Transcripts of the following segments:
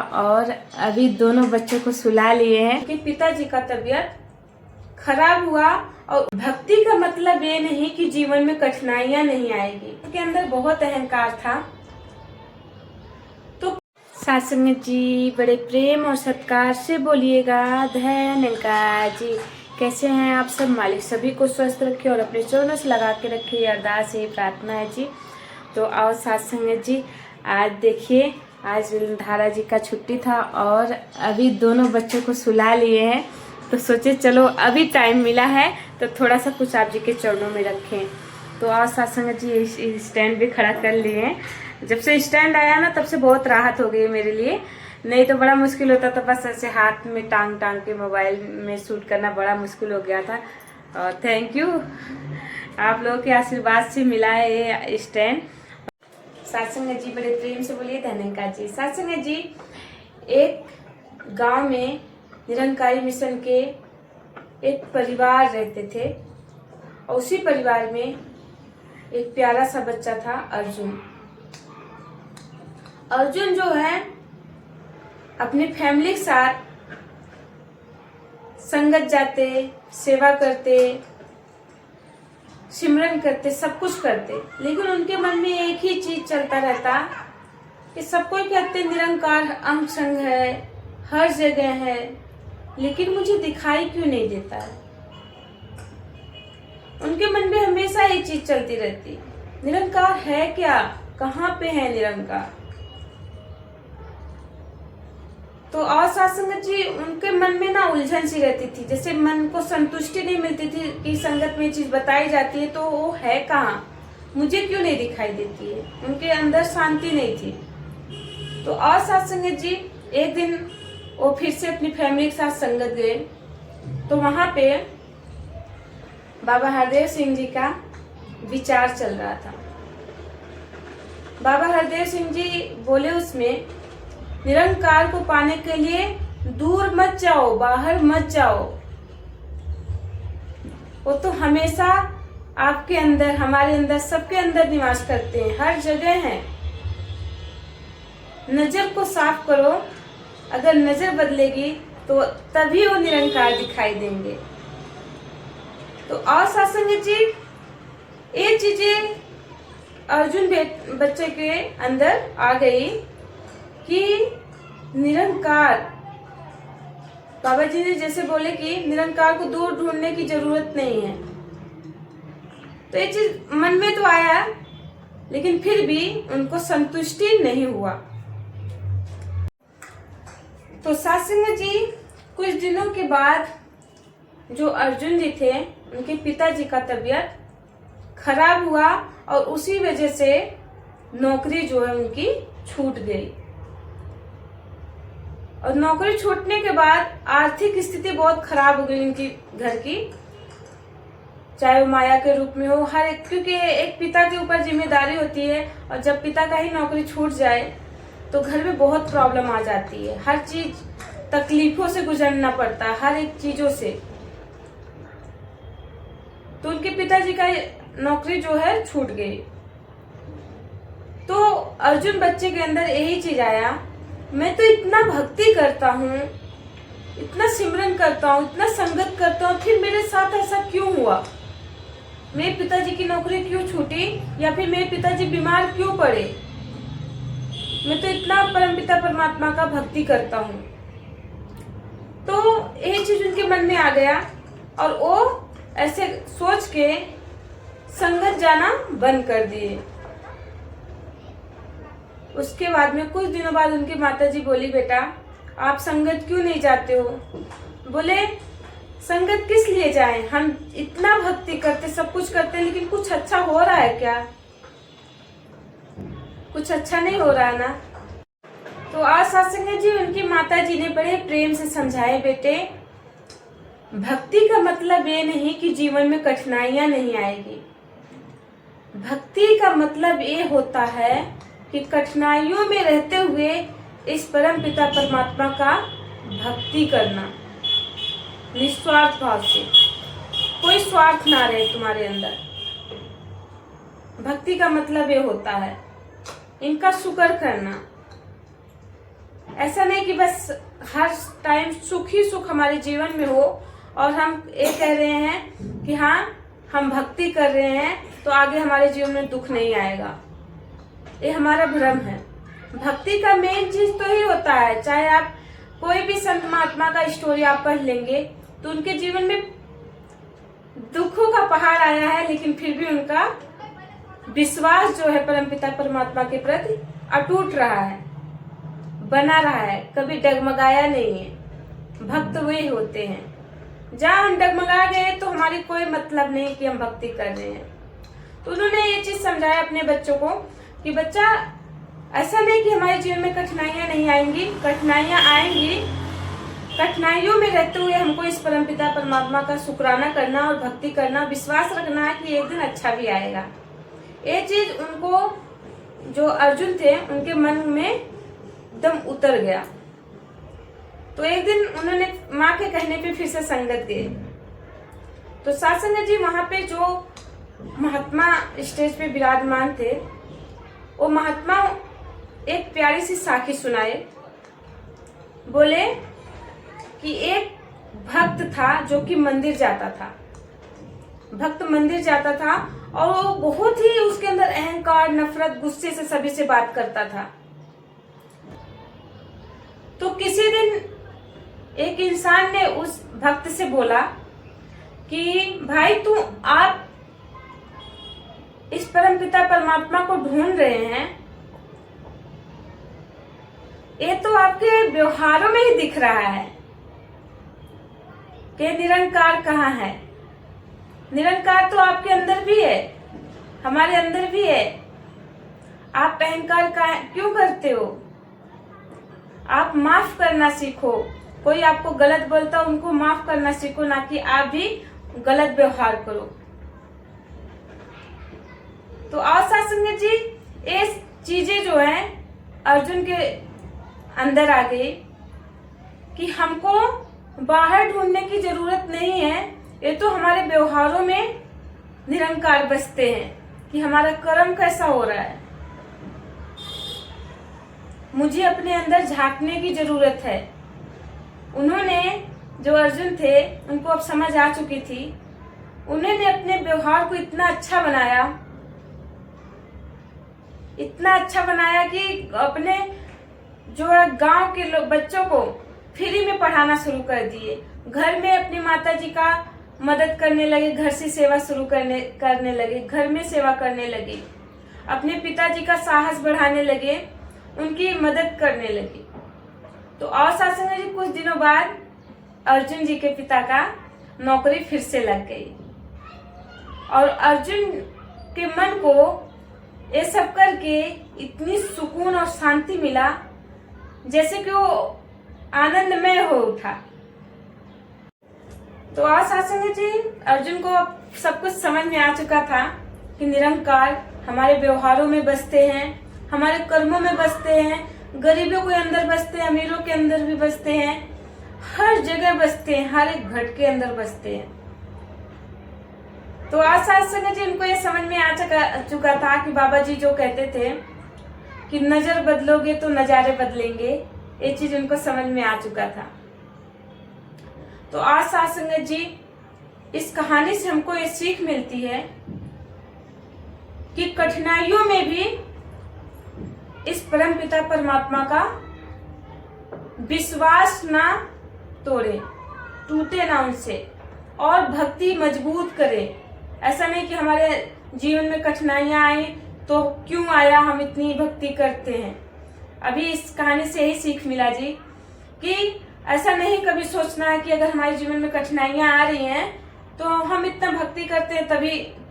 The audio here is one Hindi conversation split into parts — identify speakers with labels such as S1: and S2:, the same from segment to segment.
S1: और अभी दोनों बच्चों को सुला लिए हैं कि पिताजी का तबीयत खराब हुआ। और भक्ति का मतलब ये नहीं कि जीवन में कठिनाइयां नहीं आएगी, उनके अंदर बहुत अहंकार था। तो सासंग जी बड़े प्रेम और सत्कार से बोलिएगा। धन्यवाद जी। कैसे हैं आप सब? मालिक सभी को स्वस्थ रखे और अपने चरणों से लगा के रखे, ये अरदास है, प्रार्थना है जी। तो आओ सासंग जी, आज देखिए आज धारा जी का छुट्टी था और अभी दोनों बच्चों को सुला लिए हैं, तो सोचे चलो अभी टाइम मिला है तो थोड़ा सा कुछ आप जी के चरणों में रखें। तो आओ सासंग जी, स्टैंड भी खड़ा कर लिए हैं। जब से स्टैंड आया ना तब से बहुत राहत हो गई मेरे लिए, नहीं तो बड़ा मुश्किल होता था, बस ऐसे हाथ में टांग के मोबाइल में शूट करना बड़ा मुश्किल हो गया था। और थैंक यू, आप लोगों के आशीर्वाद से मिला है ये स्टैंड। सासंग जी बड़े प्रेम से बोलिए धन्यवाद जी। सासंग जी, एक गांव में निरंकारी मिशन के एक परिवार रहते थे और उसी परिवार में एक प्यारा सा बच्चा था, अर्जुन। अर्जुन जो है अपनी फैमिली के साथ संगत जाते, सेवा करते, सिमरन करते, सब कुछ करते, लेकिन उनके मन में एक ही चीज चलता रहता कि सब कोई कहते निरंकार अंग संग है, हर जगह है, लेकिन मुझे दिखाई क्यों नहीं देता है। उनके मन में हमेशा एक चीज चलती रहती, निरंकार है क्या, कहाँ पे है निरंकार। तो और सासंग जी, उनके मन में ना उलझन सी रहती थी, जैसे मन को संतुष्टि नहीं मिलती थी कि संगत में चीज बताई जाती है तो वो है कहाँ, मुझे क्यों नहीं दिखाई देती है। उनके अंदर शांति नहीं थी। तो और सासंग जी, एक दिन वो फिर से अपनी फैमिली के साथ संगत गए, तो वहां पे बाबा हरदेव सिंह जी का विचार चल रहा था। बाबा हरदेव सिंह जी बोले उसमें, निरंकार को पाने के लिए दूर मत जाओ, बाहर मत जाओ, वो तो हमेशा आपके अंदर, हमारे अंदर, सबके अंदर निवास करते हैं, हर जगह हैं। नजर को साफ करो, अगर नजर बदलेगी तो तभी वो निरंकार दिखाई देंगे। तो और सासंग जी, ये चीजें अर्जुन बच्चे के अंदर आ गई कि निरंकार, बाबा जी ने जैसे बोले कि निरंकार को दूर ढूंढने की जरूरत नहीं है। तो ये चीज मन में तो आया, लेकिन फिर भी उनको संतुष्टि नहीं हुआ। तो सासंग जी, कुछ दिनों के बाद जो अर्जुन जी थे, उनके पिताजी का तबीयत खराब हुआ और उसी वजह से नौकरी जो है उनकी छूट गई। और नौकरी छूटने के बाद आर्थिक स्थिति बहुत खराब हो गई उनकी घर की, चाहे वो माया के रूप में हो, हर एक, क्योंकि एक पिता के ऊपर जिम्मेदारी होती है और जब पिता का ही नौकरी छूट जाए तो घर में बहुत प्रॉब्लम आ जाती है, हर चीज तकलीफों से गुजरना पड़ता है, हर एक चीजों से। तो उनके पिताजी का नौकरी जो है छूट गई। तो अर्जुन बच्चे के अंदर यही चीज आया, मैं तो इतना भक्ति करता हूँ, इतना सिमरन करता हूँ, इतना संगत करता हूँ, फिर मेरे साथ ऐसा क्यों हुआ, मेरे पिताजी की नौकरी क्यों छूटी, या फिर मेरे पिताजी बीमार क्यों पड़े। मैं तो इतना परमपिता परमात्मा का भक्ति करता हूँ। तो ये चीज उनके मन में आ गया और वो ऐसे सोच के संगत जाना बंद कर दिए। उसके बाद में कुछ दिनों बाद उनकी माताजी बोली, बेटा आप संगत क्यों नहीं जाते हो। बोले, संगत किस लिए जाएं, हम इतना भक्ति करते, सब कुछ करते, लेकिन कुछ अच्छा हो रहा है क्या, कुछ अच्छा नहीं हो रहा ना। तो आज सासंग जी, उनकी माताजी ने बड़े प्रेम से समझाए, बेटे भक्ति का मतलब ये नहीं कि जीवन में कठिनाइयां नहीं आएगी। भक्ति का मतलब ये होता है कि कठिनाइयों में रहते हुए इस परम पिता परमात्मा का भक्ति करना, निस्वार्थ भाव से, कोई स्वार्थ ना रहे तुम्हारे अंदर। भक्ति का मतलब ये होता है इनका शुक्र करना। ऐसा नहीं कि बस हर टाइम सुख ही सुख हमारे जीवन में हो और हम ये कह रहे हैं कि हाँ हम भक्ति कर रहे हैं तो आगे हमारे जीवन में दुख नहीं आएगा। ये हमारा भ्रम है। भक्ति का मेन चीज तो ही होता है, चाहे आप कोई भी संत महात्मा का स्टोरी आप पढ़ लेंगे तो उनके जीवन में दुखों का पहाड़ आया है, लेकिन फिर भी उनका विश्वास जो है परमपिता परमात्मा के प्रति अटूट रहा है, बना रहा है, कभी डगमगाया नहीं है। भक्त वही होते हैं। जहाँ हम डगमगा गए तो हमारी कोई मतलब नहीं कि हम भक्ति कर रहे हैं। तो उन्होंने ये चीज समझाया अपने बच्चों को कि बच्चा ऐसा नहीं कि हमारे जीवन में कठिनाइयां नहीं आएंगी, कठिनाइयां आएंगी। कठिनाइयों में रहते हुए हमको इस परमपिता परमात्मा का शुक्राना करना और भक्ति करना, विश्वास रखना है कि एक दिन अच्छा भी आएगा। ये चीज उनको जो अर्जुन थे उनके मन में एकदम उतर गया। तो एक दिन उन्होंने माँ के कहने पे फिर से संगत गए। तो सत्संग जी वहां पे जो महात्मा स्टेज पे विराजमान थे, वो महात्मा एक प्यारी सी साखी सुनाए। बोले कि एक भक्त था जो कि मंदिर जाता था। भक्त मंदिर जाता था और वो बहुत ही उसके अंदर अहंकार, नफरत, गुस्से से सभी से बात करता था। तो किसी दिन एक इंसान ने उस भक्त से बोला कि भाई तू आप इस परमपिता परमात्मा को ढूंढ रहे हैं, ये तो आपके व्यवहारों में ही दिख रहा है कि निरंकार कहाँ है। निरंकार तो आपके अंदर भी है, हमारे अंदर भी है। आप अहंकार क्यों करते हो? आप माफ करना सीखो। कोई आपको गलत बोलता उनको माफ करना सीखो, ना कि आप भी गलत व्यवहार करो। तो आज सत्संग जी ये चीजें जो है अर्जुन के अंदर आ गई कि हमको बाहर ढूंढने की जरूरत नहीं है, ये तो हमारे व्यवहारों में निरंकार बसते हैं कि हमारा कर्म कैसा हो रहा है। मुझे अपने अंदर झांकने की जरूरत है। उन्होंने जो अर्जुन थे उनको अब समझ आ चुकी थी। उन्होंने अपने व्यवहार को इतना अच्छा बनाया, इतना अच्छा बनाया कि अपने जो गांव के बच्चों को फ्री में पढ़ाना शुरू कर दिए। घर में अपनी माता जी का मदद करने लगे, घर से सेवा शुरू करने लगे, घर में सेवा करने लगे, अपने पिताजी का साहस बढ़ाने लगे, उनकी मदद करने लगे। तो और सत्संग जी कुछ दिनों बाद अर्जुन जी के पिता का नौकरी फिर से लग गई और अर्जुन के मन को ये सब करके इतनी सुकून और शांति मिला जैसे कि वो आनंदमय हो उठा। तो आज सत्संग जी अर्जुन को सब कुछ समझ में आ चुका था कि निरंकार हमारे व्यवहारों में बसते हैं, हमारे कर्मों में बसते हैं, गरीबों के अंदर बसते हैं, अमीरों के अंदर भी बसते हैं, हर जगह बसते हैं, हर एक घट के अंदर बसते हैं। तो आज सत्संग जी उनको ये समझ में आ चुका था कि बाबा जी जो कहते थे कि नजर बदलोगे तो नजारे बदलेंगे, ये चीज उनको समझ में आ चुका था। तो आज सत्संग जी इस कहानी से हमको ये सीख मिलती है कि कठिनाइयों में भी इस परमपिता परमात्मा का विश्वास ना तोड़े, टूटे ना उनसे, और भक्ति मजबूत करे। ऐसा नहीं कि हमारे जीवन में कठिनाइयां आई तो क्यों आया, हम इतनी भक्ति करते हैं। अभी इस कहानी से यही सीख मिला जी कि ऐसा नहीं कभी सोचना है कि अगर हमारे जीवन में कठिनाइयां आ रही हैं तो हम इतना भक्ति करते हैं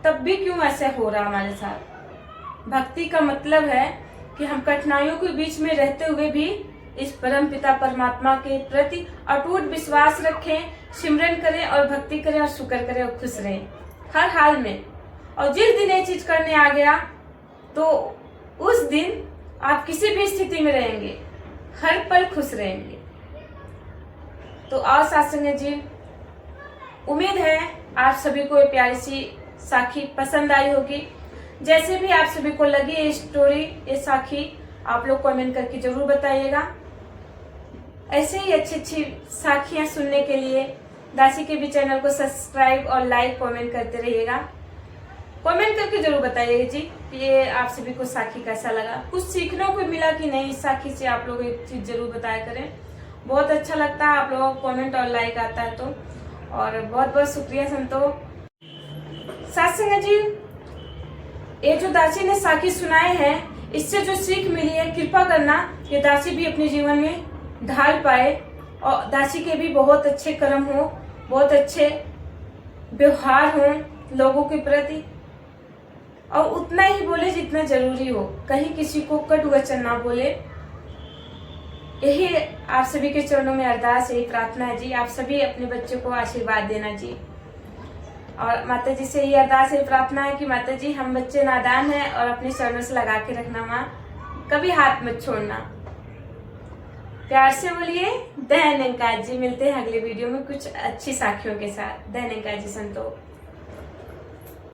S1: तब भी क्यों ऐसे हो रहा हमारे साथ। भक्ति का मतलब है कि हम कठिनाइयों के बीच में रहते हुए भी इस परम पिता परमात्मा के प्रति अटूट विश्वास रखें, सिमरन करें और भक्ति करें और शुक्र करें और खुश रहें हर हाल में। और जिस दिन ये चीज करने आ गया तो उस दिन आप किसी भी स्थिति में रहेंगे, हर पल खुश रहेंगे। तो आओ सत्संग जी, उम्मीद है आप सभी को ये प्यारी सी साखी पसंद आई होगी। जैसे भी आप सभी को लगी ये स्टोरी, ये साखी, आप लोग कमेंट करके जरूर बताइएगा। ऐसे ही अच्छी अच्छी साखियाँ सुनने के लिए दासी के भी चैनल को सब्सक्राइब और लाइक कमेंट करते रहिएगा। कमेंट करके जरूर बताइएगा जी कि ये आप सभी को साखी कैसा लगा, कुछ सीखने को मिला कि नहीं इस साखी से। आप लोग एक चीज जरूर बताया करें, बहुत अच्छा लगता है आप लोगों को कमेंट और लाइक आता है तो। और बहुत बहुत शुक्रिया संतो। साथ संगत जी, ये जो दासी ने साखी सुनाए हैं इससे जो सीख मिली है, कृपा करना ये दासी भी अपने जीवन में ढाल पाए और दासी के भी बहुत अच्छे कर्म हो, बहुत अच्छे व्यवहार हो लोगों के प्रति, और उतना ही बोले जितना जरूरी हो, कहीं किसी को कट वचन ना बोले। यही आप सभी के चरणों में अरदास, यही प्रार्थना है जी। आप सभी अपने बच्चों को आशीर्वाद देना जी। और माता जी से ये अरदास, ये प्रार्थना है कि माता जी हम बच्चे नादान हैं और अपने चरणों से लगा के रखना माँ, कभी हाथ मत छोड़ना। प्यार से बोलिए धन्यवाद जी। मिलते हैं अगले वीडियो में कुछ अच्छी साखियों के साथ। धन्यवाद जी संतो।